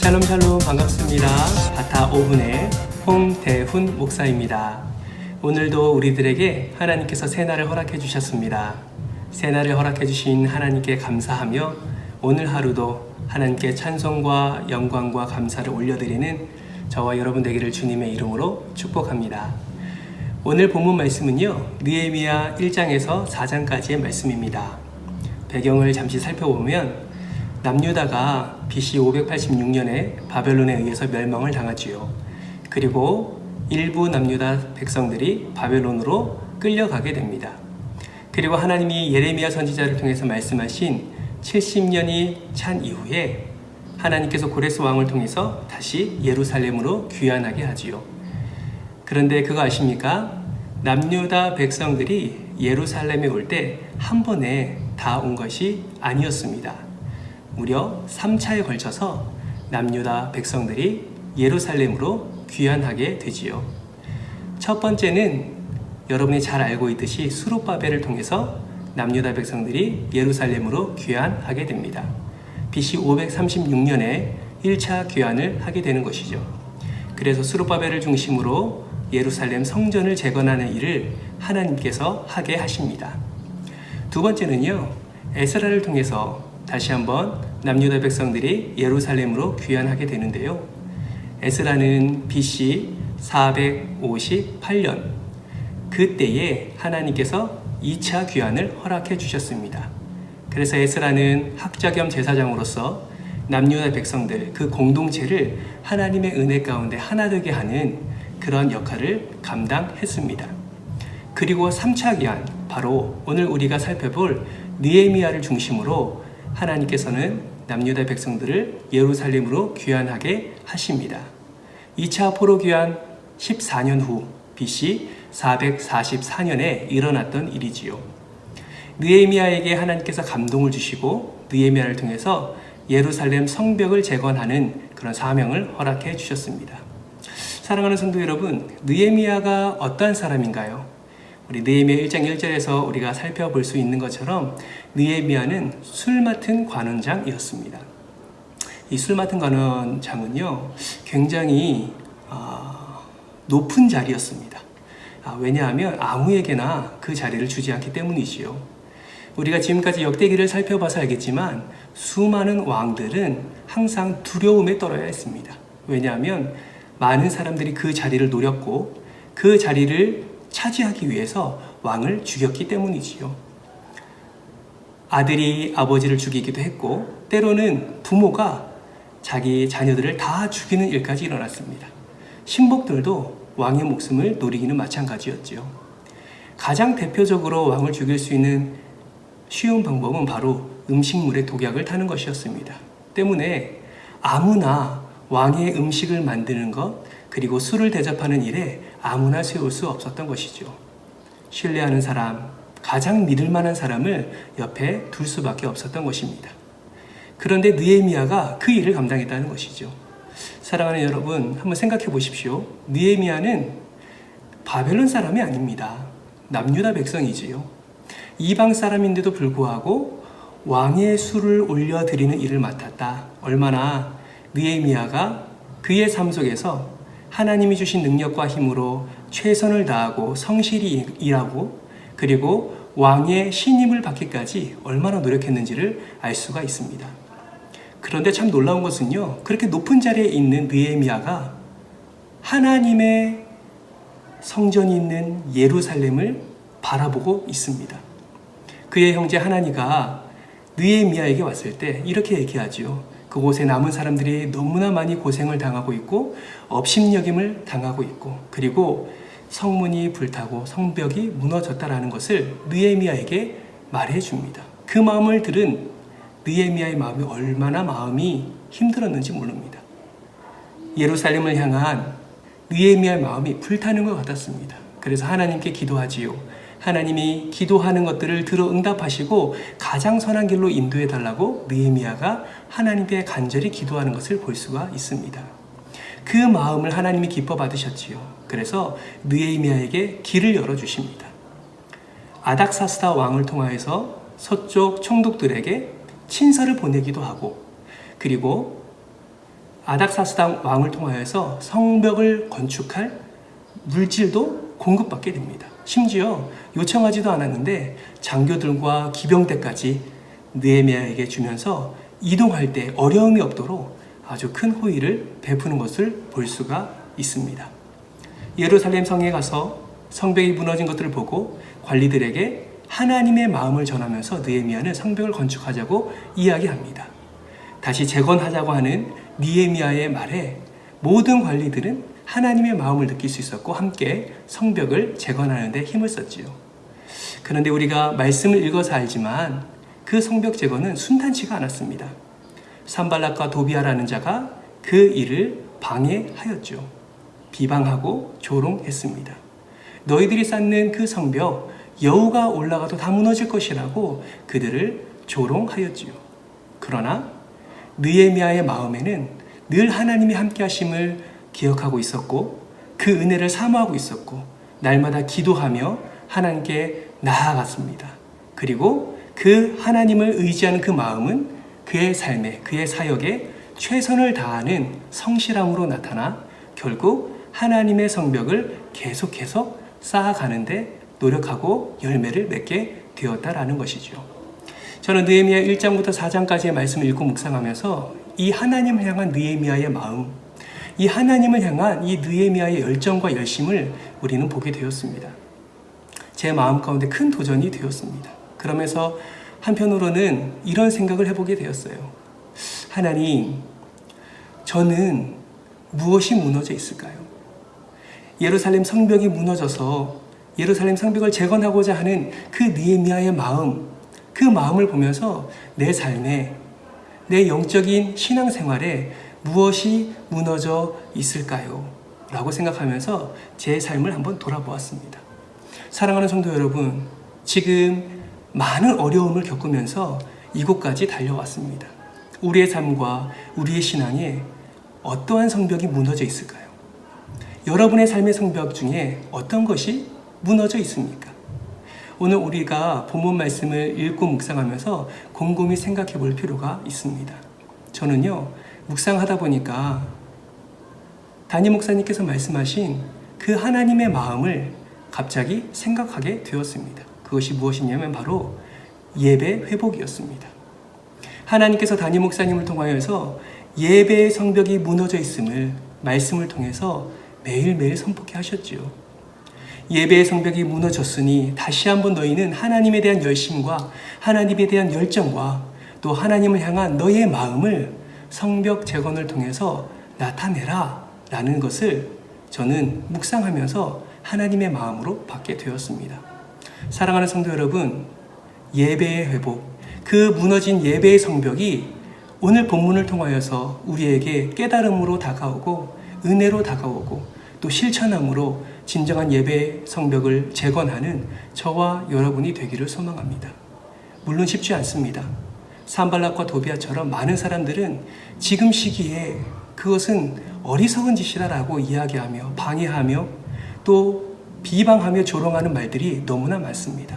샬롬 샬롬 반갑습니다. 바타 5분의 홍대훈 목사입니다. 오늘도 우리들에게 하나님께서 새날을 허락해 주셨습니다. 새날을 허락해 주신 하나님께 감사하며 오늘 하루도 하나님께 찬송과 영광과 감사를 올려드리는 저와 여러분 되기를 주님의 이름으로 축복합니다. 오늘 본문 말씀은요, 느헤미야 1장에서 4장까지의 말씀입니다. 배경을 잠시 살펴보면 남유다가 BC 586년에 바벨론에 의해서 멸망을 당하지요. 그리고 일부 남유다 백성들이 바벨론으로 끌려가게 됩니다. 그리고 하나님이 예레미야 선지자를 통해서 말씀하신 70년이 찬 이후에 하나님께서 고레스 왕을 통해서 다시 예루살렘으로 귀환하게 하지요. 그런데 그거 아십니까? 남유다 백성들이 예루살렘에 올 때 한 번에 다 온 것이 아니었습니다. 무려 3차에 걸쳐서 남유다 백성들이 예루살렘으로 귀환하게 되지요. 첫 번째는 여러분이 잘 알고 있듯이 수룹바벨을 통해서 남유다 백성들이 예루살렘으로 귀환하게 됩니다. BC 536년에 1차 귀환을 하게 되는 것이죠. 그래서 수룹바벨을 중심으로 예루살렘 성전을 재건하는 일을 하나님께서 하게 하십니다. 두 번째는요, 에스라를 통해서 다시 한번 남유다 백성들이 예루살렘으로 귀환하게 되는데요. 에스라는 BC 458년 그때에 하나님께서 2차 귀환을 허락해 주셨습니다. 그래서 에스라는 학자 겸 제사장으로서 남유다 백성들 그 공동체를 하나님의 은혜 가운데 하나 되게 하는 그런 역할을 감당했습니다. 그리고 3차 귀환, 바로 오늘 우리가 살펴볼 느헤미야를 중심으로 하나님께서는 남유다 백성들을 예루살렘으로 귀환하게 하십니다. 2차 포로 귀환 14년 후 BC 444년에 일어났던 일이지요. 느헤미야에게 하나님께서 감동을 주시고 느헤미야를 통해서 예루살렘 성벽을 재건하는 그런 사명을 허락해 주셨습니다. 사랑하는 성도 여러분, 느헤미야가 어떠한 사람인가요? 우리 느헤미야 1장 1절에서 우리가 살펴볼 수 있는 것처럼 느헤미야는 술 맡은 관원장이었습니다. 이 술 맡은 관원장은요, 굉장히 높은 자리였습니다. 왜냐하면 아무에게나 그 자리를 주지 않기 때문이지요. 우리가 지금까지 역대기를 살펴봐서 알겠지만 수많은 왕들은 항상 두려움에 떨어야 했습니다. 왜냐하면 많은 사람들이 그 자리를 노렸고 그 자리를 차지하기 위해서 왕을 죽였기 때문이지요. 아들이 아버지를 죽이기도 했고 때로는 부모가 자기 자녀들을 다 죽이는 일까지 일어났습니다. 신복들도 왕의 목숨을 노리기는 마찬가지였지요. 가장 대표적으로 왕을 죽일 수 있는 쉬운 방법은 바로 음식물에 독약을 타는 것이었습니다. 때문에 아무나 왕의 음식을 만드는 것, 그리고 술을 대접하는 일에 아무나 세울 수 없었던 것이죠. 신뢰하는 사람, 가장 믿을 만한 사람을 옆에 둘 수밖에 없었던 것입니다. 그런데 느헤미야가 그 일을 감당했다는 것이죠. 사랑하는 여러분, 한번 생각해 보십시오. 느헤미야는 바벨론 사람이 아닙니다. 남유다 백성이지요. 이방 사람인데도 불구하고 왕의 술을 올려드리는 일을 맡았다. 얼마나 느헤미야가 그의 삶 속에서 하나님이 주신 능력과 힘으로 최선을 다하고 성실히 일하고 그리고 왕의 신임을 받기까지 얼마나 노력했는지를 알 수가 있습니다. 그런데 참 놀라운 것은요, 그렇게 높은 자리에 있는 느헤미야가 하나님의 성전이 있는 예루살렘을 바라보고 있습니다. 그의 형제 하나니가 느헤미야에게 왔을 때 이렇게 얘기하죠. 그곳에 남은 사람들이 너무나 많이 고생을 당하고 있고 업신여김을 당하고 있고 그리고 성문이 불타고 성벽이 무너졌다라는 것을 느헤미야에게 말해줍니다. 그 마음을 들은 느헤미야의 마음이 얼마나 마음이 힘들었는지 모릅니다. 예루살렘을 향한 느헤미야의 마음이 불타는 것 같았습니다. 그래서 하나님께 기도하지요. 하나님이 기도하는 것들을 들어 응답하시고 가장 선한 길로 인도해 달라고 느헤미야가 하나님께 간절히 기도하는 것을 볼 수가 있습니다. 그 마음을 하나님이 기뻐 받으셨지요. 그래서 느헤미야에게 길을 열어주십니다. 아닥사스다 왕을 통하여서 서쪽 총독들에게 친서를 보내기도 하고 그리고 아닥사스다 왕을 통하여서 성벽을 건축할 물질도 공급받게 됩니다. 심지어 요청하지도 않았는데 장교들과 기병대까지 느헤미야에게 주면서 이동할 때 어려움이 없도록 아주 큰 호의를 베푸는 것을 볼 수가 있습니다. 예루살렘 성에 가서 성벽이 무너진 것들을 보고 관리들에게 하나님의 마음을 전하면서 느헤미야는 성벽을 건축하자고 이야기합니다. 다시 재건하자고 하는 느헤미야의 말에 모든 관리들은 하나님의 마음을 느낄 수 있었고 함께 성벽을 재건하는 데 힘을 썼지요. 그런데 우리가 말씀을 읽어서 알지만 그 성벽 재건은 순탄치가 않았습니다. 산발락과 도비아라는 자가 그 일을 방해하였죠. 비방하고 조롱했습니다. 너희들이 쌓는 그 성벽 여우가 올라가도 다 무너질 것이라고 그들을 조롱하였지요. 그러나 느헤미야의 마음에는 늘 하나님이 함께 하심을 기억하고 있었고 그 은혜를 사모하고 있었고 날마다 기도하며 하나님께 나아갔습니다. 그리고 그 하나님을 의지하는 그 마음은 그의 삶에, 그의 사역에 최선을 다하는 성실함으로 나타나 결국 하나님의 성벽을 계속해서 쌓아가는데 노력하고 열매를 맺게 되었다라는 것이죠. 저는 느헤미야 1장부터 4장까지의 말씀을 읽고 묵상하면서 이 하나님을 향한 느헤미야의 마음, 이 하나님을 향한 이 느헤미야의 열정과 열심을 우리는 보게 되었습니다. 제 마음 가운데 큰 도전이 되었습니다. 그러면서 한편으로는 이런 생각을 해보게 되었어요. 하나님, 저는 무엇이 무너져 있을까요? 예루살렘 성벽이 무너져서 예루살렘 성벽을 재건하고자 하는 그 느헤미야의 마음, 그 마음을 보면서 내 삶에, 내 영적인 신앙생활에 무엇이 무너져 있을까요? 라고 생각하면서 제 삶을 한번 돌아보았습니다. 사랑하는 성도 여러분, 지금 많은 어려움을 겪으면서 이곳까지 달려왔습니다. 우리의 삶과 우리의 신앙에 어떠한 성벽이 무너져 있을까요? 여러분의 삶의 성벽 중에 어떤 것이 무너져 있습니까? 오늘 우리가 본문 말씀을 읽고 묵상하면서 곰곰이 생각해 볼 필요가 있습니다. 저는요, 묵상하다 보니까 담임 목사님께서 말씀하신 그 하나님의 마음을 갑자기 생각하게 되었습니다. 그것이 무엇이냐면 바로 예배 회복이었습니다. 하나님께서 담임 목사님을 통하여서 예배의 성벽이 무너져 있음을 말씀을 통해서 매일매일 선포케 하셨지요. 예배의 성벽이 무너졌으니 다시 한번 너희는 하나님에 대한 열심과 하나님에 대한 열정과 또 하나님을 향한 너의 마음을 성벽 재건을 통해서 나타내라 라는 것을 저는 묵상하면서 하나님의 마음으로 받게 되었습니다. 사랑하는 성도 여러분, 예배의 회복, 그 무너진 예배의 성벽이 오늘 본문을 통하여서 우리에게 깨달음으로 다가오고 은혜로 다가오고 또 실천함으로 진정한 예배 성벽을 재건하는 저와 여러분이 되기를 소망합니다. 물론 쉽지 않습니다. 산발락과 도비아처럼 많은 사람들은 지금 시기에 그것은 어리석은 짓이라고 이야기하며 방해하며 또 비방하며 조롱하는 말들이 너무나 많습니다.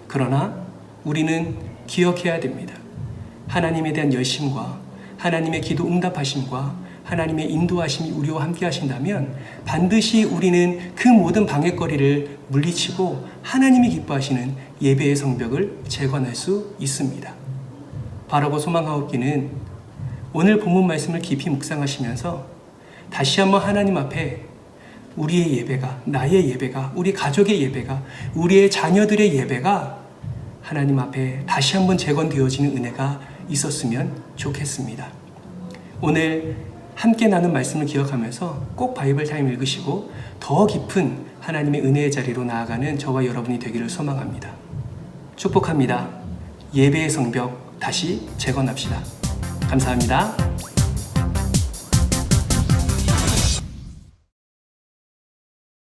그러나 우리는 기억해야 됩니다. 하나님에 대한 열심과 하나님의 기도 응답하심과 하나님의 인도하심이 우리와 함께 하신다면 반드시 우리는 그 모든 방해거리를 물리치고 하나님이 기뻐하시는 예배의 성벽을 재건할 수 있습니다. 바라고 소망하옵기는 오늘 본문 말씀을 깊이 묵상하시면서 다시 한번 하나님 앞에 우리의 예배가, 나의 예배가, 우리 가족의 예배가, 우리의 자녀들의 예배가 하나님 앞에 다시 한번 재건되어지는 은혜가 있었으면 좋겠습니다. 오늘 함께 나눈 말씀을 기억하면서 꼭 바이블 타임 읽으시고 더 깊은 하나님의 은혜의 자리로 나아가는 저와 여러분이 되기를 소망합니다. 축복합니다. 예배의 성벽 다시 재건합시다. 감사합니다.